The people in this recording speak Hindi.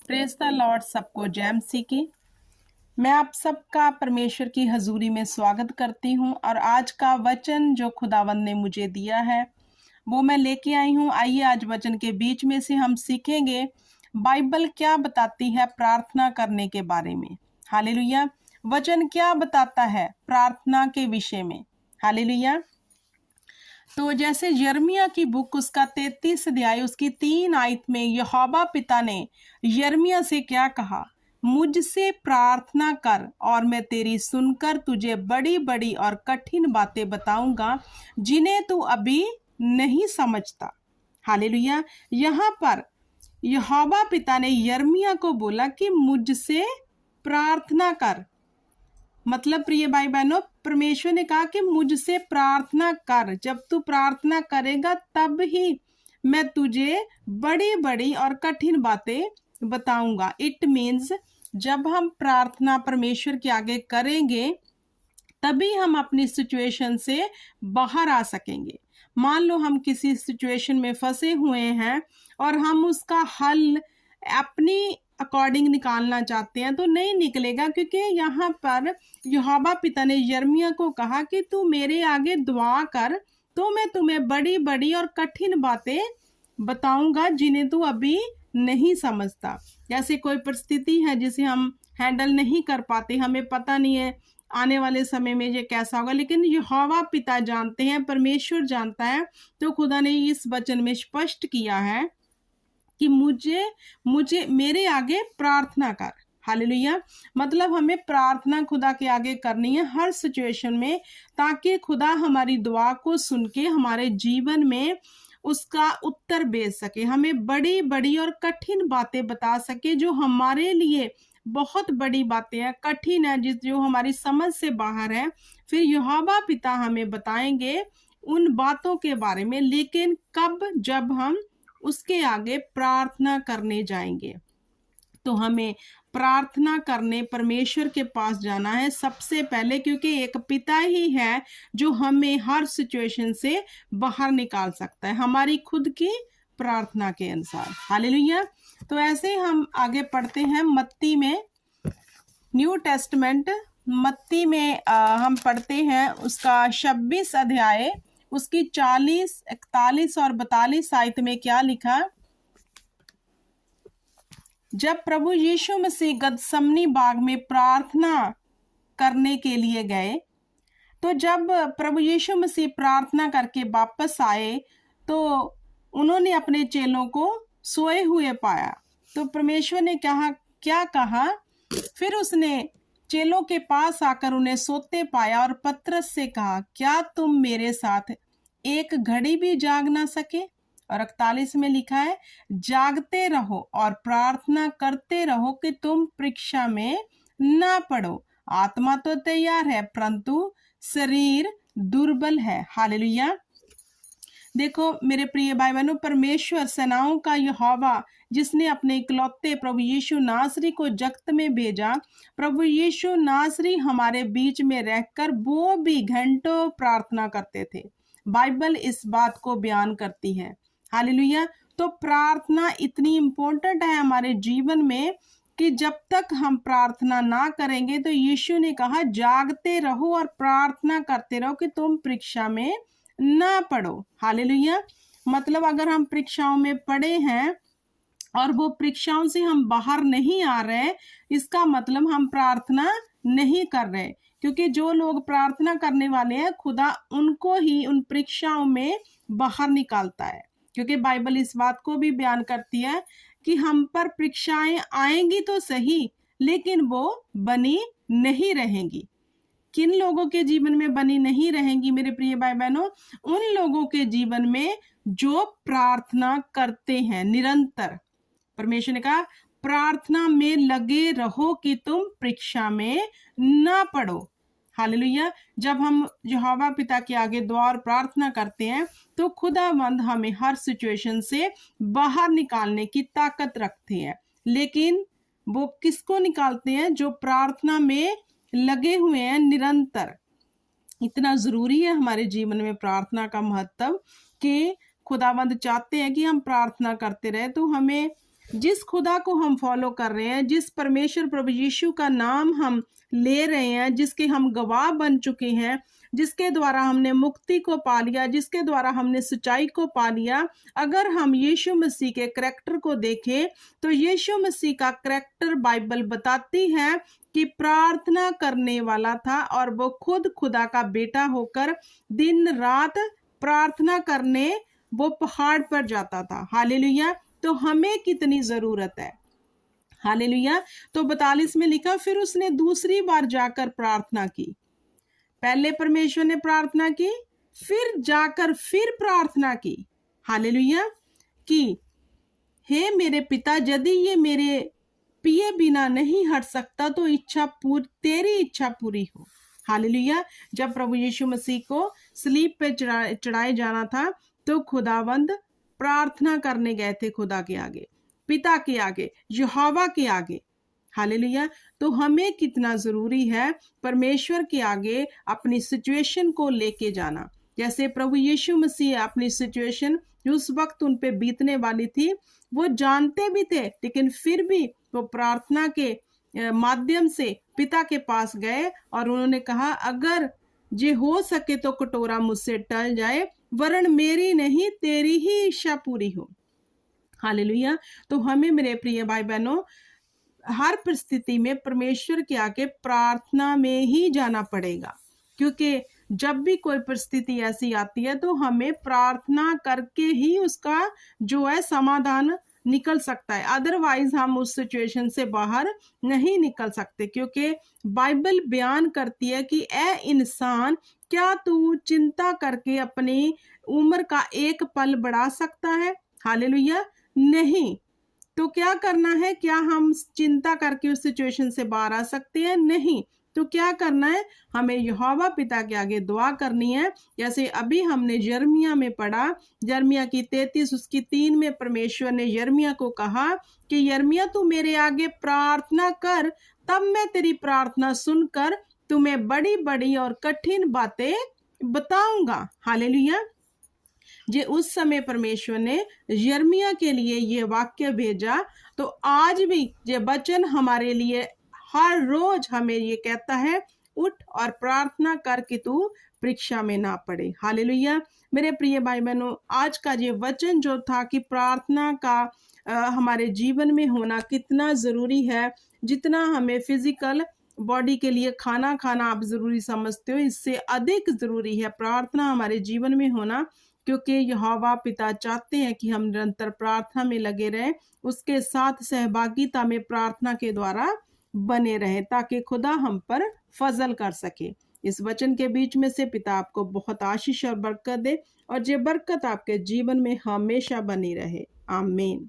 Praise the Lord. सबको जय मसीह की। मैं आप सबका परमेश्वर की हजूरी में स्वागत करती हूं और आज का वचन जो खुदावंद ने मुझे दिया है वो मैं लेके आई हूं। आइए आज वचन के बीच में से हम सीखेंगे बाइबल क्या बताती है प्रार्थना करने के बारे में। हालेलुया। वचन क्या बताता है प्रार्थना के विषय में। हालेलुया। तो जैसे यिर्मयाह की बुक उसका 33 अध्याय उसकी 3 आयत में यहोवा पिता ने यिर्मयाह से क्या कहा, मुझसे प्रार्थना कर और मैं तेरी सुनकर तुझे बड़ी बड़ी और कठिन बातें बताऊंगा जिन्हें तू अभी नहीं समझता। हालेलुया। यहाँ पर यहोवा पिता ने यिर्मयाह को बोला कि मुझसे प्रार्थना कर। मतलब प्रिय भाई बहनों, परमेश्वर ने कहा कि मुझसे प्रार्थना कर। जब तू प्रार्थना करेगा तब ही मैं तुझे बड़ी बड़ी और कठिन बातें बताऊंगा। इट मीन्स जब हम प्रार्थना परमेश्वर के आगे करेंगे तभी हम अपनी सिचुएशन से बाहर आ सकेंगे। मान लो हम किसी सिचुएशन में फंसे हुए हैं और हम उसका हल अपनी अकॉर्डिंग निकालना चाहते हैं तो नहीं निकलेगा, क्योंकि यहाँ पर यहोवा पिता ने यिर्मयाह को कहा कि तू मेरे आगे दुआ कर तो मैं तुम्हें बड़ी बड़ी और कठिन बातें बताऊंगा जिन्हें तू अभी नहीं समझता। जैसे कोई परिस्थिति है जिसे हम हैंडल नहीं कर पाते, हमें पता नहीं है आने वाले समय में ये कैसा होगा, लेकिन यहोवा पिता जानते हैं, परमेश्वर जानता है। तो खुदा ने इस वचन में स्पष्ट किया है कि मुझे मेरे आगे प्रार्थना कर। हालेलुया। मतलब हमें प्रार्थना खुदा के आगे करनी है हर सिचुएशन में, ताकि खुदा हमारी दुआ को सुन के हमारे जीवन में उसका उत्तर भेज सके, हमें बड़ी बड़ी और कठिन बातें बता सके जो हमारे लिए बहुत बड़ी बातें हैं, कठिन है, जो हमारी समझ से बाहर है। फिर यहोवा पिता हमें बताएंगे उन बातों के बारे में, लेकिन कब? जब हम उसके आगे प्रार्थना करने जाएंगे। तो हमें प्रार्थना करने परमेश्वर के पास जाना है सबसे पहले, क्योंकि एक पिता ही है जो हमें हर सिचुएशन से बाहर निकाल सकता है हमारी खुद की प्रार्थना के अनुसार। हालेलुया। तो ऐसे हम आगे पढ़ते हैं मत्ती में, न्यू टेस्टमेंट मत्ती में हम पढ़ते हैं उसका 26 अध्याय उसकी 40, 41 और 42 आयत में क्या लिखा। जब प्रभु यीशु मसीह गदसमनी बाग में प्रार्थना करने के लिए गए, तो जब प्रभु यीशु मसीह प्रार्थना करके वापस आए तो उन्होंने अपने चेलों को सोए हुए पाया। तो परमेश्वर ने क्या कहा? फिर उसने चेलों के पास आकर उन्हें सोते पाया और पतरस से कहा, क्या तुम मेरे साथ एक घड़ी भी जाग ना सके? और 41 में लिखा है, जागते रहो और प्रार्थना करते रहो कि तुम परीक्षा में ना पड़ो। आत्मा तो तैयार है परंतु शरीर दुर्बल है। हालेलुया। देखो मेरे प्रिय भाई बहनों, परमेश्वर सेनाओं का यहोवा जिसने अपने इकलौते प्रभु यीशु नासरी को जगत में भेजा, प्रभु यीशु नासरी हमारे बीच में रहकर वो भी घंटों प्रार्थना करते थे। बाइबल इस बात को बयान करती है। हालेलुया। तो प्रार्थना इतनी इम्पोर्टेंट है हमारे जीवन में कि जब तक हम प्रार्थना ना करेंगे, तो यीशु ने कहा जागते रहो और प्रार्थना करते रहो कि तुम परीक्षा में ना पढ़ो। हालेलुया। मतलब अगर हम परीक्षाओं में पढ़े हैं और वो परीक्षाओं से हम बाहर नहीं आ रहे, इसका मतलब हम प्रार्थना नहीं कर रहे, क्योंकि जो लोग प्रार्थना करने वाले हैं खुदा उनको ही उन परीक्षाओं में बाहर निकालता है। क्योंकि बाइबल इस बात को भी बयान करती है कि हम पर परीक्षाएं आएंगी तो सही, लेकिन वो बनी नहीं रहेंगी। किन लोगों के जीवन में बनी नहीं रहेंगी मेरे प्रिय भाई बहनों? उन लोगों के जीवन में जो प्रार्थना करते हैं निरंतर। परमेश्वर ने कहा प्रार्थना में लगे रहो कि तुम परीक्षा में ना पड़ो। हालेलुया। जब हम यहोवा पिता के आगे दुआ और प्रार्थना करते हैं तो खुदावंद हमें हर सिचुएशन से बाहर निकालने की ताकत रखते हैं, लेकिन वो किसको निकालते हैं? जो प्रार्थना में लगे हुए हैं निरंतर। इतना जरूरी है हमारे जीवन में प्रार्थना का महत्व कि खुदावंद चाहते हैं कि हम प्रार्थना करते रहे। तो हमें जिस खुदा को हम फॉलो कर रहे हैं, जिस परमेश्वर प्रभु यीशु का नाम हम ले रहे हैं, जिसके हम गवाह बन चुके हैं, जिसके द्वारा हमने मुक्ति को पा लिया, जिसके द्वारा हमने सच्चाई को पा लिया, अगर हम यीशु मसीह के करैक्टर को देखें तो यीशु मसीह का करैक्टर बाइबल बताती है कि प्रार्थना करने वाला था और वो खुद खुदा का बेटा होकर दिन रात प्रार्थना करने वो पहाड़ पर जाता था। हालेलुया। तो हमें कितनी जरूरत है। हालेलुया। तो 42 में लिखा, फिर उसने दूसरी बार जाकर प्रार्थना की। पहले परमेश्वर ने प्रार्थना की, फिर जाकर फिर प्रार्थना की। हालेलुया। कि हे मेरे पिता, यदि ये मेरे पिए बिना नहीं हट सकता तो तेरी इच्छा पूरी हो। हालेलुया। जब प्रभु यीशु मसीह को स्लीब पे चढ़ाए जाना था तो खुदावंद प्रार्थना करने गए थे खुदा के आगे, पिता के आगे, यहोवा के आगे। हालेलुया। तो हमें कितना जरूरी है परमेश्वर के आगे अपनी सिचुएशन को लेके जाना। जैसे प्रभु यीशु मसीह अपनी सिचुएशन उस वक्त उन पे बीतने वाली थी, वो जानते भी थे, लेकिन फिर भी वो प्रार्थना के माध्यम से पिता के पास गए और उन्होंने कहा, अगर जे हो सके तो कटोरा मुझसे टल जाए, वरन मेरी नहीं तेरी ही इच्छा पूरी हो। हालेलुया। तो हमें मेरे प्रिय भाई बहनों हर परिस्थिति में परमेश्वर के आगे प्रार्थना में ही जाना पड़ेगा, क्योंकि जब भी कोई परिस्थिति ऐसी आती है तो हमें प्रार्थना करके ही उसका जो है समाधान निकल सकता है। अदरवाइज हम उस सिचुएशन से बाहर नहीं निकल सकते, क्योंकि बाइबल बयान करती है कि ए इंसान, क्या तू चिंता करके अपनी उम्र का एक पल बढ़ा सकता है? हालेलुया। नहीं। तो क्या करना है? क्या हम चिंता करके उस सिचुएशन से बाहर आ सकते हैं? नहीं। तो क्या करना है? हमें यहोवा पिता के आगे दुआ करनी है। जैसे अभी हमने यिर्मयाह में पढ़ा, यिर्मयाह की 33 उसकी 3 में परमेश्वर ने यिर्मयाह को कहा कि यिर्मयाह तू मेरे आगे प्रार्थना कर, तब मैं तेरी प्रार्थना सुनकर तुम्हें बड़ी बड़ी और कठिन बातें बताऊंगा। हालेलुया। जे उस समय परमेश्वर ने यिर्मयाह के लिए ये वाक्य भेजा, तो आज भी ये वचन हमारे लिए हर रोज हमें ये कहता है, उठ और प्रार्थना कर कि तू परीक्षा में ना पड़े। हालेलुया। मेरे प्रिय भाई बहनों, आज का ये वचन जो था कि प्रार्थना का हमारे जीवन में होना कितना जरूरी है, जितना हमें फिजिकल बॉडी के लिए खाना खाना आप जरूरी समझते हो, इससे अधिक जरूरी है प्रार्थना हमारे जीवन में होना, क्योंकि यहोवा पिता चाहते हैं कि हम निरंतर प्रार्थना में लगे रहें, उसके साथ सहभागिता में प्रार्थना के द्वारा बने रहें, ताकि खुदा हम पर फजल कर सके। इस वचन के बीच में से पिता आपको बहुत आशीष और बरकत दे, और ये बरकत आपके जीवन में हमेशा बनी रहे। आमीन।